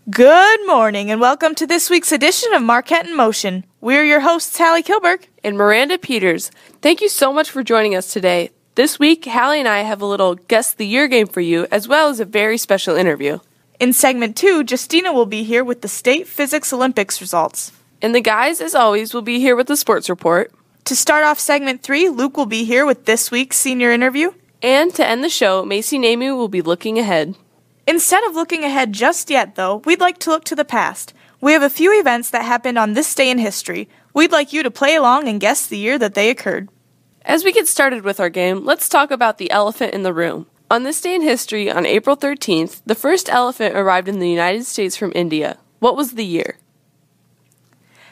Good morning and welcome to this week's edition of Marquette in Motion. We're your hosts, Hallie Kilberg and Miranda Peters. Thank you so much for joining us today. This week, Hallie and I have a little Guess the Year game for you, as well as a very special interview. In segment 2, Justina will be here with the State Physics Olympics results. And the guys, as always, will be here with the sports report. To start off segment 3, Luke will be here with this week's senior interview. And to end the show, Macy Namu will be looking ahead. Instead of looking ahead just yet, though, we'd like to look to the past. We have a few events that happened on this day in history. We'd like you to play along and guess the year that they occurred. As we get started with our game, let's talk about the elephant in the room. On this day in history, on April 13th, the first elephant arrived in the United States from India. What was the year?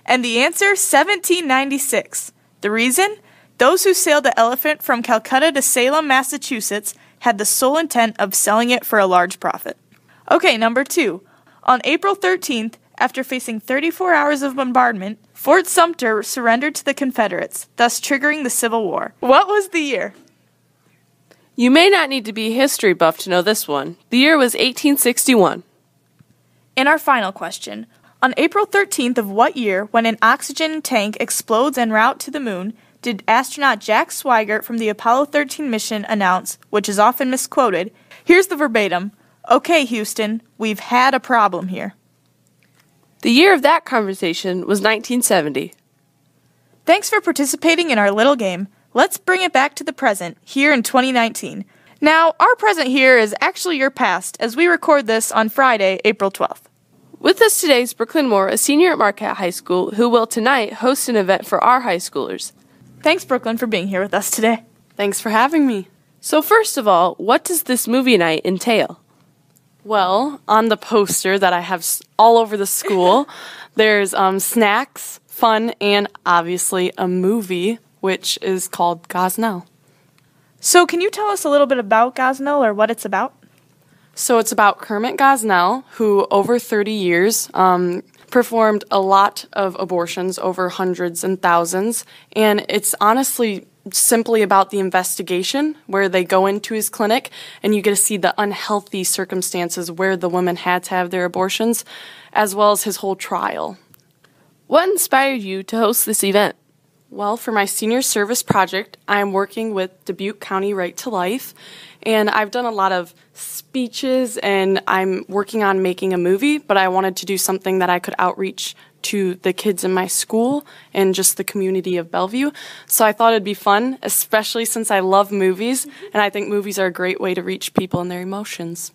And the answer, 1796. The reason? Those who sailed the elephant from Calcutta to Salem, Massachusetts, had the sole intent of selling it for a large profit. Okay, number 2. On April 13th, after facing 34 hours of bombardment, Fort Sumter surrendered to the Confederates, thus triggering the Civil War. What was the year? You may not need to be a history buff to know this one. The year was 1861. In our final question, on April 13th of what year, when an oxygen tank explodes en route to the moon, did astronaut Jack Swigert from the Apollo 13 mission announce, which is often misquoted, here's the verbatim, "Okay, Houston, we've had a problem here." The year of that conversation was 1970. Thanks for participating in our little game. Let's bring it back to the present, here in 2019. Now, our present here is actually your past, as we record this on Friday, April 12th. With us today is Brooklyn Moore, a senior at Marquette High School, who will tonight host an event for our high schoolers. Thanks, Brooklyn, for being here with us today. Thanks for having me. So first of all, what does this movie night entail? Well, on the poster that I have all over the school, there's snacks, fun, and obviously a movie, which is called Gosnell. So can you tell us a little bit about Gosnell or what it's about? So it's about Kermit Gosnell, who over 30 years performed a lot of abortions, over hundreds and thousands, and it's honestly simply about the investigation where they go into his clinic and you get to see the unhealthy circumstances where the women had to have their abortions, as well as his whole trial. What inspired you to host this event? Well, for my senior service project, I'm working with Dubuque County Right to Life, and I've done a lot of speeches, and I'm working on making a movie, but I wanted to do something that I could outreach to the kids in my school and just the community of Bellevue. So I thought it'd be fun, especially since I love movies, and I think movies are a great way to reach people and their emotions.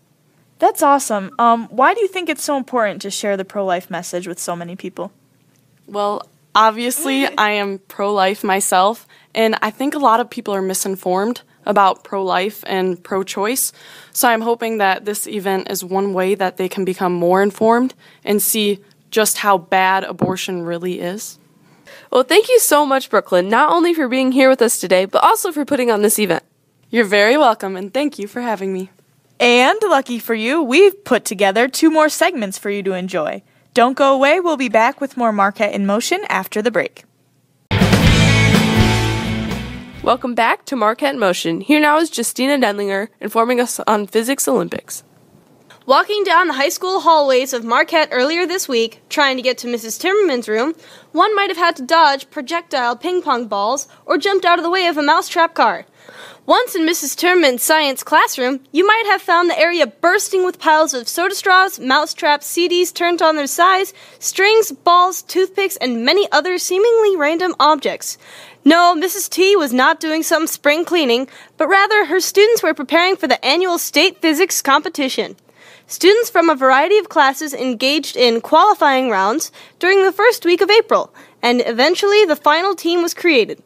That's awesome. Why do you think it's so important to share the pro-life message with so many people? Well, obviously, I am pro-life myself, and I think a lot of people are misinformed about pro-life and pro-choice. So I'm hoping that this event is one way that they can become more informed and see just how bad abortion really is. Well, thank you so much, Brooklyn, not only for being here with us today, but also for putting on this event. You're very welcome, and thank you for having me. And lucky for you, we've put together 2 more segments for you to enjoy. Don't go away, we'll be back with more Marquette in Motion after the break. Welcome back to Marquette in Motion. Here now is Justina Denlinger informing us on Physics Olympics. Walking down the high school hallways of Marquette earlier this week, trying to get to Mrs. Timmerman's room, one might have had to dodge projectile ping-pong balls or jumped out of the way of a mousetrap car. Once in Mrs. Timmerman's science classroom, you might have found the area bursting with piles of soda straws, mousetraps, CDs turned on their sides, strings, balls, toothpicks, and many other seemingly random objects. No, Mrs. T was not doing some spring cleaning, but rather her students were preparing for the annual state physics competition. Students from a variety of classes engaged in qualifying rounds during the first week of April, and eventually the final team was created.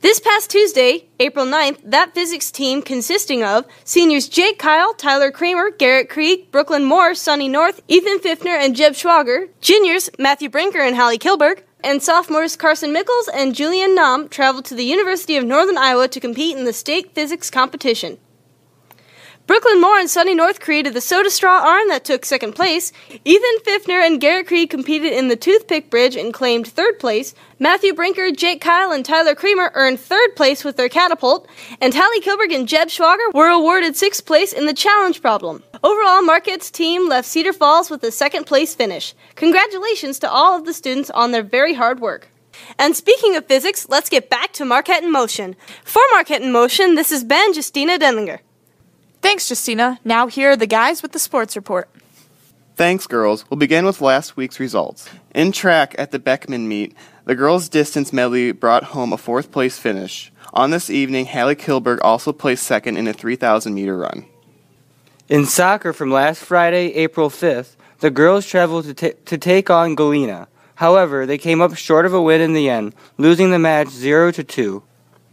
This past Tuesday, April 9th, that physics team consisting of seniors Jake Kyle, Tyler Kramer, Garrett Krieg, Brooklyn Moore, Sonny North, Ethan Pfiffner, and Jeb Schwager, juniors Matthew Brinker and Hallie Kilberg, and sophomores Carson Mickles and Julian Nam traveled to the University of Northern Iowa to compete in the state physics competition. Brooklyn Moore and Sunny North created the soda straw arm that took second place. Ethan Pfiffner and Garrett Creed competed in the toothpick bridge and claimed third place. Matthew Brinker, Jake Kyle, and Tyler Creamer earned third place with their catapult. And Hallie Kilberg and Jeb Schwager were awarded sixth place in the challenge problem. Overall, Marquette's team left Cedar Falls with a second place finish. Congratulations to all of the students on their very hard work. And speaking of physics, let's get back to Marquette in Motion. For Marquette in Motion, this is Ben Justina Denlinger. Thanks, Justina. Now here are the guys with the sports report. Thanks, girls. We'll begin with last week's results. In track at the Beckman meet, the girls' distance medley brought home a fourth-place finish. On this evening, Hallie Kilberg also placed second in a 3,000-meter run. In soccer from last Friday, April 5th, the girls traveled to take on Galena. However, they came up short of a win in the end, losing the match 0-2.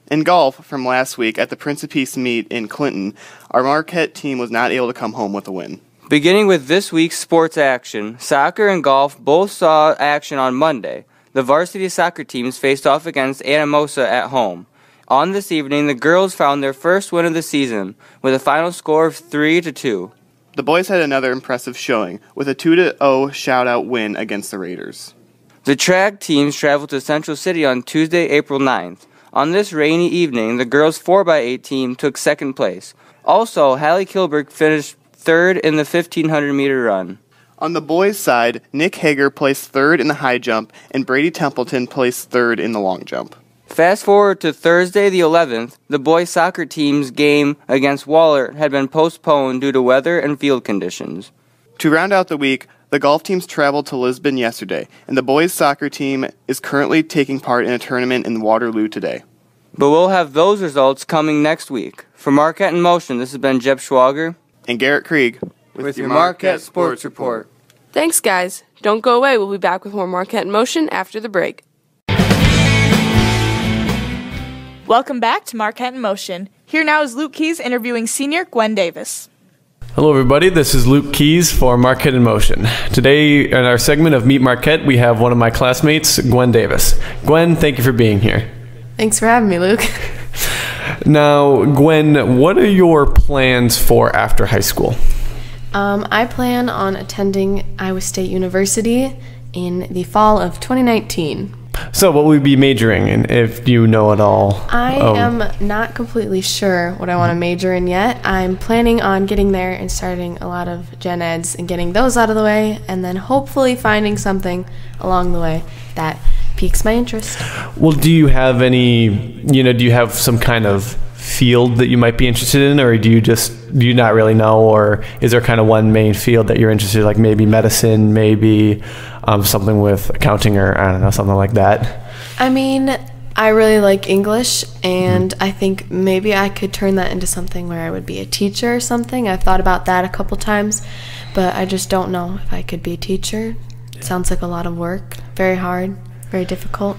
In golf from last week at the Prince of Peace meet in Clinton, our Marquette team was not able to come home with a win. Beginning with this week's sports action, soccer and golf both saw action on Monday. The varsity soccer teams faced off against Anamosa at home. On this evening, the girls found their first win of the season, with a final score of 3-2. The boys had another impressive showing, with a 2-0 shutout win against the Raiders. The track teams traveled to Central City on Tuesday, April 9th. On this rainy evening, the girls' 4x8 team took second place. Also, Hallie Kilberg finished third in the 1,500-meter run. On the boys' side, Nick Hager placed third in the high jump, and Brady Templeton placed third in the long jump. Fast forward to Thursday the 11th, the boys' soccer team's game against Wahlert had been postponed due to weather and field conditions. To round out the week, the golf teams traveled to Lisbon yesterday, and the boys' soccer team is currently taking part in a tournament in Waterloo today. But we'll have those results coming next week. For Marquette in Motion, this has been Jeb Schwager And Garrett Krieg with your Marquette Sports Report. Thanks, guys. Don't go away. We'll be back with more Marquette in Motion after the break. Welcome back to Marquette in Motion. Here now is Luke Keys interviewing senior Gwen Davis. Hello everybody, this is Luke Keys for Marquette in Motion. Today in our segment of Meet Marquette, we have one of my classmates, Gwen Davis. Gwen, thank you for being here. Thanks for having me, Luke. Now, Gwen, what are your plans for after high school? I plan on attending Iowa State University in the fall of 2019. So what will you be majoring in, if you know at all? I am not completely sure what I want to major in yet. I'm planning on getting there and starting a lot of gen eds and getting those out of the way, and then hopefully finding something along the way that piques my interest. Well, do you have any, do you have some kind of field that you might be interested in, or do you not really know, or is there kind of one main field that you're interested in, like maybe medicine, maybe something with accounting, or I don't know, something like that? I mean, I really like English, and I think maybe I could turn that into something where I would be a teacher or something. I've thought about that a couple times, but I just don't know if I could be a teacher. It sounds like a lot of work, very hard, very difficult.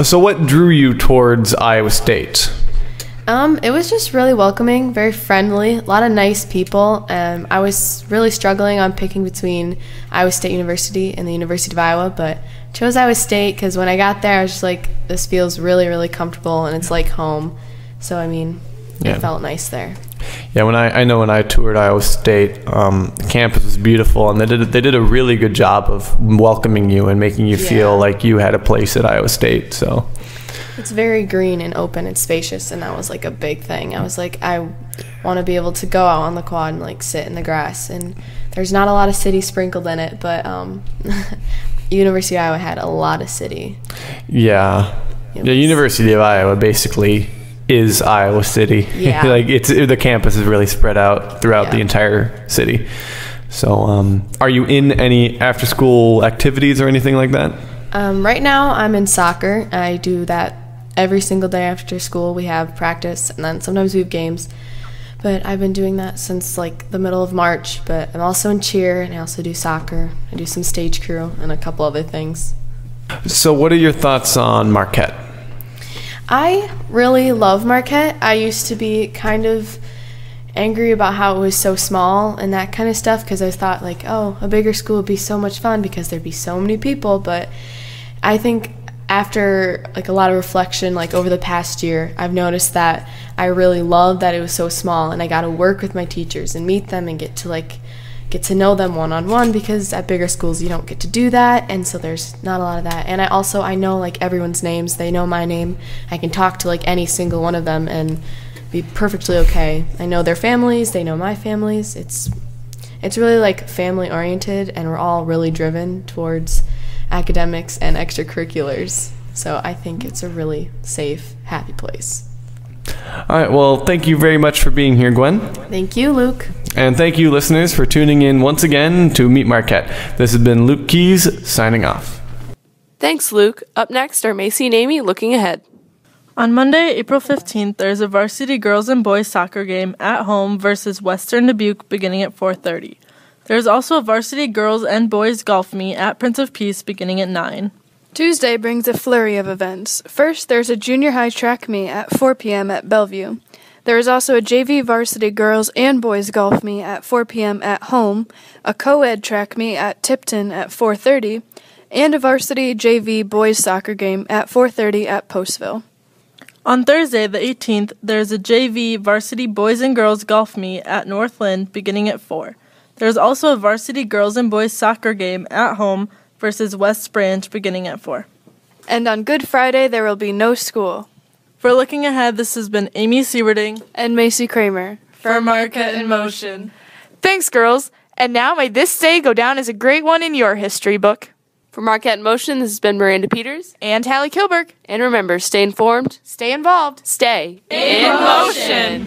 So what drew you towards Iowa State? It was just really welcoming, very friendly, a lot of nice people. I was really struggling on picking between Iowa State University and the University of Iowa, but chose Iowa State because when I got there, I was just like, this feels really, really comfortable, and it's like home. So, I mean, it felt nice there. Yeah, when I toured Iowa State, the campus was beautiful, and they did a really good job of welcoming you and making you feel like you had a place at Iowa State. So it's very green and open and spacious, and that was like a big thing. I was like, I want to be able to go out on the quad and like sit in the grass, and there's not a lot of city sprinkled in it, but University of Iowa had a lot of city. Yeah, the University of Iowa basically is Iowa City. Yeah. Like the campus is really spread out throughout the entire city. So are you in any after school activities or anything like that? Right now I'm in soccer. I do that every single day after school. We have practice, and then sometimes we have games, but I've been doing that since like the middle of March. But I'm also in cheer, and I also do soccer. I do some stage crew and a couple other things. So what are your thoughts on Marquette? I really love Marquette. I used to be kind of angry about how it was so small and that kind of stuff, because I thought like, oh, a bigger school would be so much fun because there'd be so many people. But I think after like a lot of reflection, like over the past year, I've noticed that I really love that it was so small, and I got to work with my teachers and meet them and get to know them one-on-one, because at bigger schools you don't get to do that, and so there's not a lot of that. And I know like everyone's names. They know my name. I can talk to like any single one of them and be perfectly okay. I know their families. They know my families. It's really like family oriented, and we're all really driven towards academics and extracurriculars. So I think it's a really safe, happy place. All right, well, thank you very much for being here, Gwen. Thank you, Luke. And thank you, listeners, for tuning in once again to Meet Marquette. This has been Luke Keys signing off. Thanks, Luke. Up next are Macy and Amy looking ahead. On Monday, April 15th, there is a varsity girls and boys soccer game at home versus Western Dubuque beginning at 4:30. There is also a varsity girls and boys golf meet at Prince of Peace beginning at 9. Tuesday brings a flurry of events. First, there's a junior high track meet at 4 p.m. at Bellevue. There is also a JV varsity girls and boys golf meet at 4 p.m. at home, a co-ed track meet at Tipton at 4:30, and a varsity JV boys soccer game at 4:30 at Postville. On Thursday, the 18th, there is a JV varsity boys and girls golf meet at Northland beginning at 4. There is also a varsity girls and boys soccer game at home versus West Branch beginning at 4. And on Good Friday, there will be no school. For looking ahead, this has been Amy Sieverding and Macy Kramer for Marquette in Motion. Thanks, girls. And now may this day go down as a great one in your history book. For Marquette in Motion, this has been Miranda Peters and Hallie Kilberg. And remember, stay informed, stay involved, stay in motion.